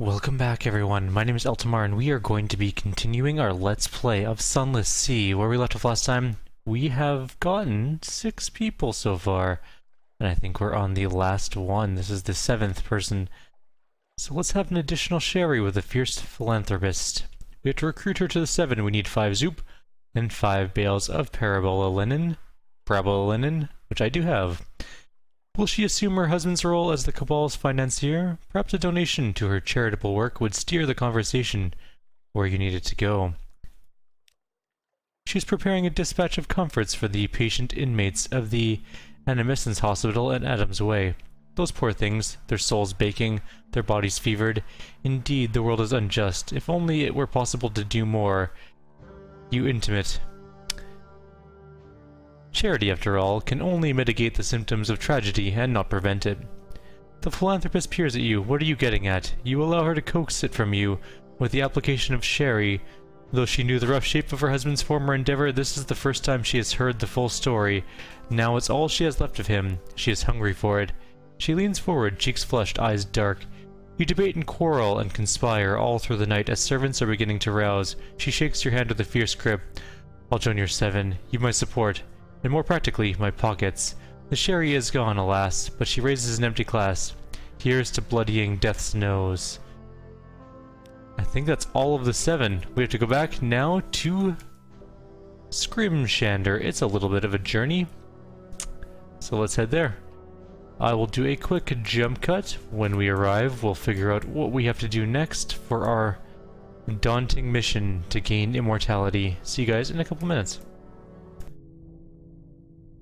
Welcome back everyone, my name is Eltimar and we are going to be continuing our Let's Play of Sunless Sea. Where we left off last time, we have gotten 6 people so far, and I think we're on the last one. This is the 7th person. So let's have an additional sherry with a fierce philanthropist. We have to recruit her to the 7. We need 5 zoop and 5 bales of parabola linen, which I do have. Will she assume her husband's role as the Cabal's financier? Perhaps a donation to her charitable work would steer the conversation where you need it to go. She's preparing a dispatch of comforts for the patient inmates of the Animescence Hospital at Adams Way. Those poor things, their souls baking, their bodies fevered. Indeed, the world is unjust. If only it were possible to do more. You intimate. Charity, after all, can only mitigate the symptoms of tragedy and not prevent it. The philanthropist peers at you. What are you getting at? You allow her to coax it from you with the application of sherry. Though she knew the rough shape of her husband's former endeavor, this is the first time she has heard the full story. Now it's all she has left of him. She is hungry for it. She leans forward, cheeks flushed, eyes dark. You debate and quarrel and conspire all through the night as servants are beginning to rouse. She shakes your hand with a fierce grip. I'll join your 7. You've my support. And more practically, my pockets. The sherry is gone, alas, but she raises an empty glass. Here's to bloodying death's nose. I think that's all of the 7. We have to go back now to Scrimshander. It's a little bit of a journey, so let's head there. I will do a quick jump cut. When we arrive, we'll figure out what we have to do next for our daunting mission to gain immortality. See you guys in a couple minutes.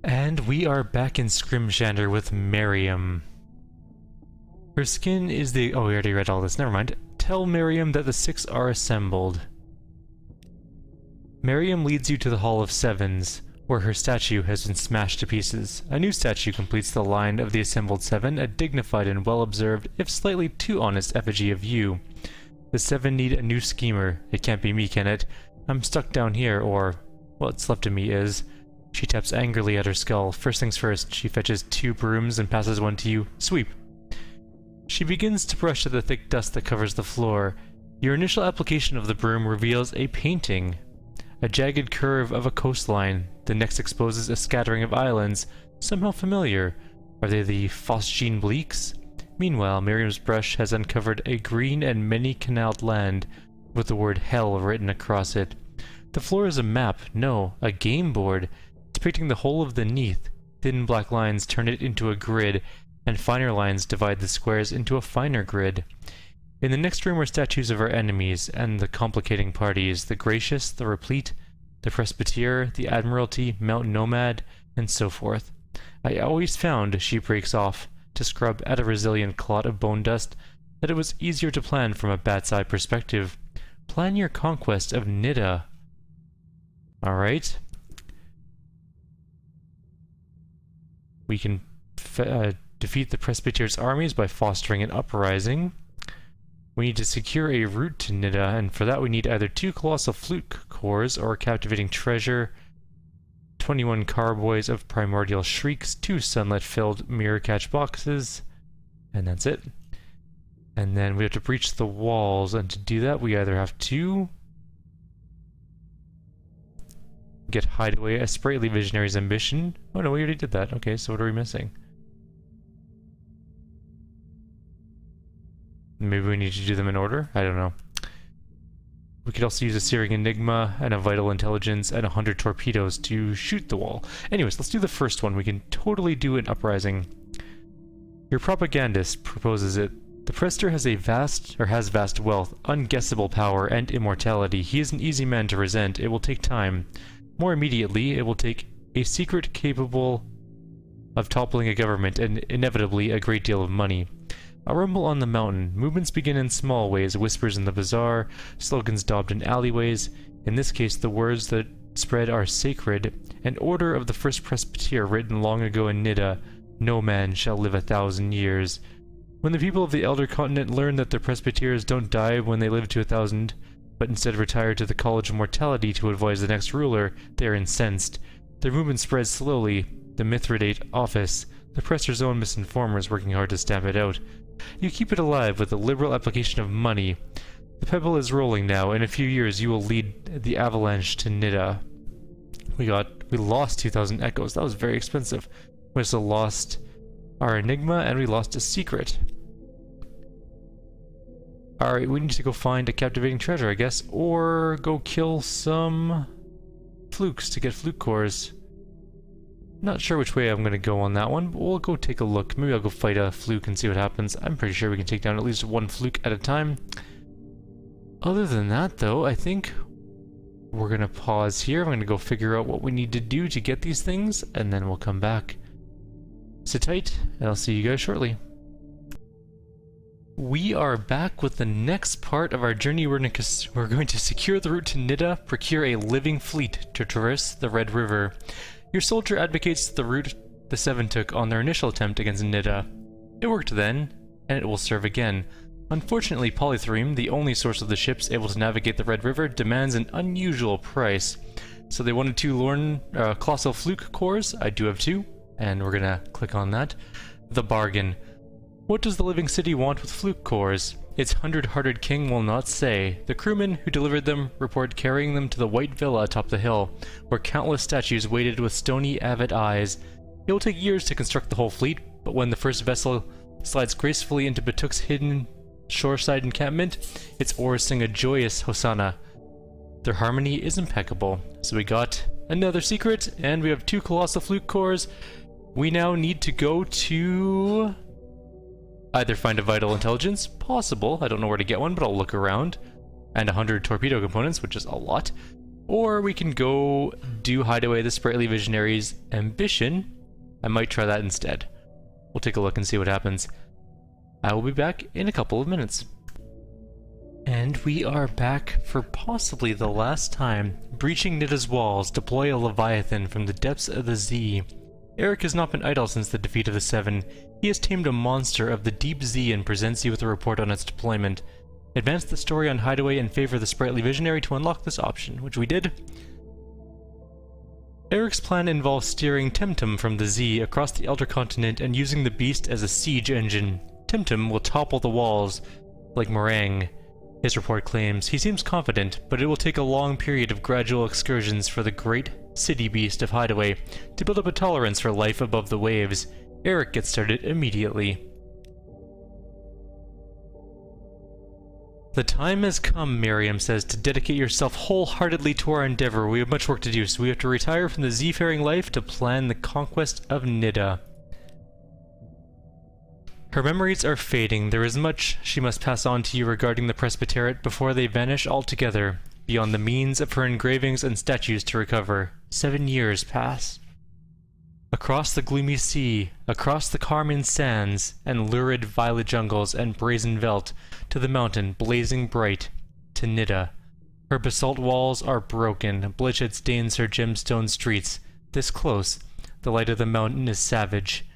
And we are back in Scrimshander with Miriam. Her skin is the... Oh, we already read all this. Never mind. Tell Miriam that the 6 are assembled. Miriam leads you to the Hall of Sevens, where her statue has been smashed to pieces. A new statue completes the line of the assembled 7, a dignified and well-observed, if slightly too honest effigy of you. The 7 need a new schemer. It can't be me, can it? I'm stuck down here, or what's left of me is... She taps angrily at her skull. First things first, she fetches 2 brooms and passes one to you. Sweep. She begins to brush at the thick dust that covers the floor. Your initial application of the broom reveals a painting. A jagged curve of a coastline. The next exposes a scattering of islands. Somehow familiar. Are they the Phosgene Bleaks? Meanwhile, Miriam's brush has uncovered a green and many-canaled land with the word Hell written across it. The floor is a map, no, a game board, depicting the whole of the Neath. Thin black lines turn it into a grid, and finer lines divide the squares into a finer grid. In the next room are statues of our enemies and the complicating parties, the Gracious, the Replete, the Presbyter, the Admiralty, Mount Nomad, and so forth. I always found, she breaks off, to scrub at a resilient clot of bone dust, that it was easier to plan from a bat's eye perspective. Plan your conquest of Nida. Alright. We can defeat the Presbyter's armies by fostering an uprising. We need to secure a route to Nida, and for that we need either 2 colossal flute cores or captivating treasure, 21 carboys of primordial shrieks, 2 sunlight-filled mirror catch boxes, and that's it. And then we have to breach the walls, and to do that we either have to get Hideaway, a sprightly visionary's ambition. Oh no, we already did that. Okay, so what are we missing? Maybe we need to do them in order? I don't know. We could also use a Searing Enigma and a Vital Intelligence and 100 torpedoes to shoot the wall. Anyways, let's do the first one. We can totally do an uprising. Your propagandist proposes it. The Prester has vast wealth, unguessable power, and immortality. He is an easy man to resent. It will take time. More immediately, it will take a secret capable of toppling a government and inevitably a great deal of money. A rumble on the mountain. Movements begin in small ways, whispers in the bazaar, slogans daubed in alleyways. In this case, the words that spread are sacred. An order of the first Presbyter written long ago in Nida. No man shall live 1,000 years. When the people of the Elder Continent learn that their Presbyters don't die when they live to 1,000, but instead retire to the College of Mortality to advise the next ruler, they are incensed. Their movement spreads slowly. The Mithridate office, the Presser's own misinformers working hard to stamp it out. You keep it alive with a liberal application of money. The pebble is rolling now. In a few years, you will lead the avalanche to Nida. We lost 2,000 echoes. That was very expensive. We also lost our enigma, and we lost a secret. Alright, we need to go find a captivating treasure, I guess, or go kill some flukes to get fluke cores. Not sure which way I'm gonna go on that one, but we'll go take a look. Maybe I'll go fight a fluke and see what happens. I'm pretty sure we can take down at least one fluke at a time. Other than that, though, I think we're gonna pause here. I'm gonna go figure out what we need to do to get these things, and then we'll come back. Sit tight, and I'll see you guys shortly. We are back with the next part of our journey. We're going to secure the route to Nida, procure a living fleet to traverse the Red River. Your soldier advocates the route the Seven took on their initial attempt against Nida. It worked then, and it will serve again. Unfortunately, Polythreme, the only source of the ships able to navigate the Red River, demands an unusual price. So they wanted 2 colossal fluke cores. I do have 2, and we're gonna click on that. The bargain. What does the living city want with fluke cores? Its 100-hearted king will not say. The crewmen who delivered them report carrying them to the White Villa atop the hill, where countless statues waited with stony, avid eyes. It will take years to construct the whole fleet, but when the first vessel slides gracefully into Batuk's hidden shoreside encampment, its oars sing a joyous hosanna. Their harmony is impeccable. So we got another secret, and we have 2 colossal fluke cores. We now need to go to either find a vital intelligence, possible, I don't know where to get one, but I'll look around, and 100 torpedo components, which is a lot, or we can go do Hideaway the Sprightly Visionary's ambition. I might try that instead. We'll take a look and see what happens. I will be back in a couple of minutes. And we are back for possibly the last time. Breaching Nida's walls, deploy a Leviathan from the depths of the Z. Eric has not been idle since the defeat of the Seven. He has tamed a monster of the deep Z and presents you with a report on its deployment. Advance the story on Hideaway and favor the Sprightly Visionary to unlock this option, which we did. Eric's plan involves steering Temtem from the Z across the Elder Continent and using the beast as a siege engine. Temtem will topple the walls like meringue, his report claims. He seems confident, but it will take a long period of gradual excursions for the great city beast of Hideaway to build up a tolerance for life above the waves. Eric gets started immediately. The time has come, Miriam says, to dedicate yourself wholeheartedly to our endeavor. We have much work to do, so we have to retire from the seafaring life to plan the conquest of Nida. Her memories are fading. There is much she must pass on to you regarding the Presbyteriate before they vanish altogether, beyond the means of her engravings and statues to recover. 7 years pass. Across the gloomy sea, across the carmine sands, and lurid violet jungles and brazen veldt, to the mountain, blazing bright, to Nida. Her basalt walls are broken, bloodshed stains her gemstone streets. This close, the light of the mountain is savage.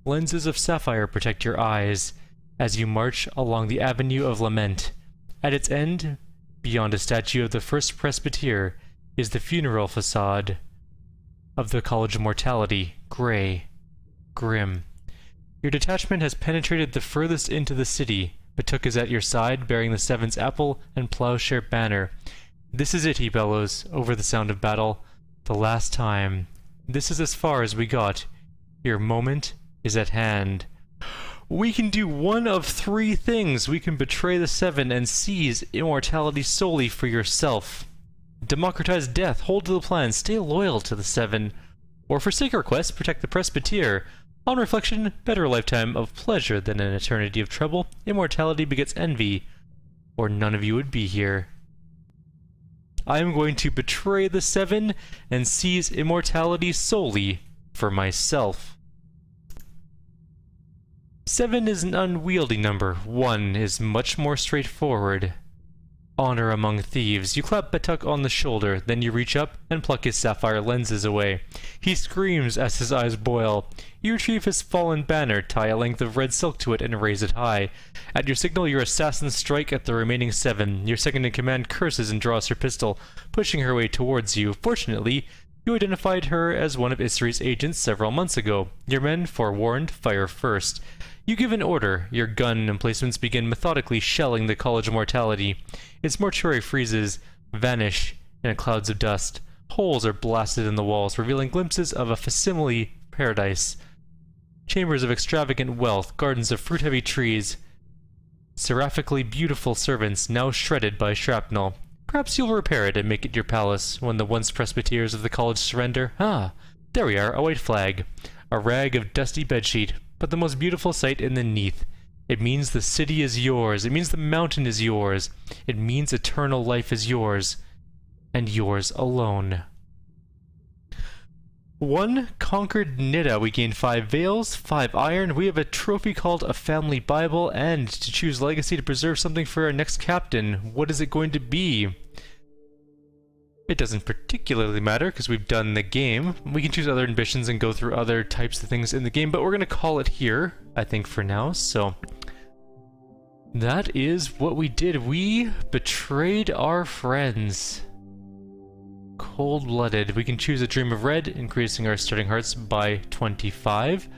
Lenses of sapphire protect your eyes as you march along the Avenue of Lament. At its end, beyond a statue of the first presbyter, is the funeral facade of the College of Mortality, gray, grim. Your detachment has penetrated the furthest into the city. Batuk is at your side, bearing the Seven's apple and plowshare banner. This is it, he bellows, over the sound of battle. The last time. This is as far as we got. Your moment is at hand. We can do one of 3 things. We can betray the Seven and seize immortality solely for yourself. Democratize death, hold to the plan, stay loyal to the Seven. Or forsake our quest, protect the Presbyter. On reflection, better a lifetime of pleasure than an eternity of trouble. Immortality begets envy, or none of you would be here. I am going to betray the Seven and seize immortality solely for myself. 7 is an unwieldy number. 1 is much more straightforward. Honor among thieves. You clap Batuk on the shoulder, then you reach up and pluck his sapphire lenses away. He screams as his eyes boil. You retrieve his fallen banner, tie a length of red silk to it, and raise it high. At your signal, your assassins strike at the remaining 7. Your second-in-command curses and draws her pistol, pushing her way towards you. Fortunately, You identified her as one of Isri's agents several months ago. Your men, forewarned, fire first. You give an order. Your gun emplacements begin methodically shelling the College of Mortality. Its mortuary freezes, vanish in clouds of dust. Holes are blasted in the walls, revealing glimpses of a facsimile paradise. Chambers of extravagant wealth, gardens of fruit-heavy trees, seraphically beautiful servants now shredded by shrapnel. Perhaps you'll repair it and make it your palace when the once presbyteers of the college surrender. Ah, there we are, a white flag. A rag of dusty bedsheet, but the most beautiful sight in the Neath. It means the city is yours. It means the mountain is yours. It means eternal life is yours. And yours alone. 1 conquered Nida. We gain 5 veils, 5 iron. We have a trophy called a family Bible, and to choose legacy to preserve something for our next captain. What is it going to be? It doesn't particularly matter because we've done the game. We can choose other ambitions and go through other types of things in the game, but we're going to call it here, I think, for now. So that is what we did. We betrayed our friends. Cold-blooded. We can choose a Dream of Red, increasing our starting hearts by 25.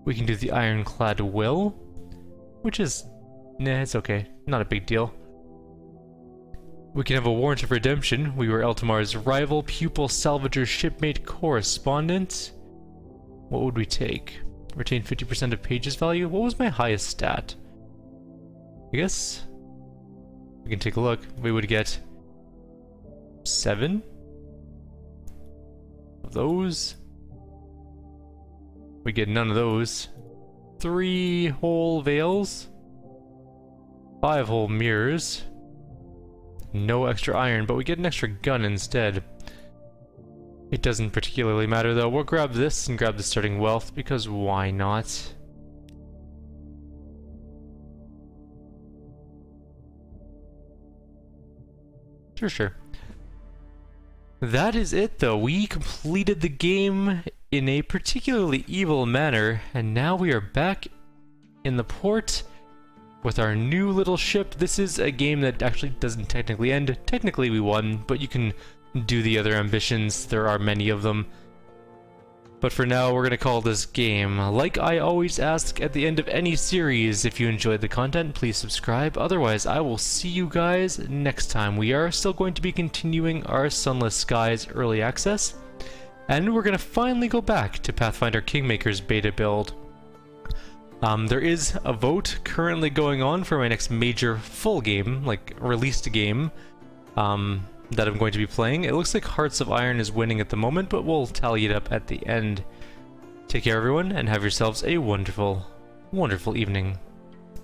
We can do the Ironclad Will, which is... nah, it's okay. Not a big deal. We can have a Warrant of Redemption. We were Eltimar's rival, pupil, salvager, shipmate, correspondent. What would we take? Retain 50% of pages value? What was my highest stat? I guess... we can take a look. We would get... 7? Of those. We get none of those. 3 whole veils. 5 whole mirrors. No extra iron, but we get an extra gun instead. It doesn't particularly matter though. We'll grab this and grab the starting wealth, because why not? Sure. That is it though. We completed the game in a particularly evil manner, and now we are back in the port with our new little ship. This is a game that actually doesn't technically end. Technically we won, but you can do the other ambitions. There are many of them. But for now, we're gonna call this game. Like I always ask at the end of any series, if you enjoyed the content, please subscribe. Otherwise, I will see you guys next time. We are still going to be continuing our Sunless Skies early access, and we're gonna finally go back to Pathfinder Kingmaker's beta build. There is a vote currently going on for my next major full game, like released game, that I'm going to be playing. It looks like Hearts of Iron is winning at the moment, but we'll tally it up at the end. Take care everyone, and have yourselves a wonderful, wonderful evening.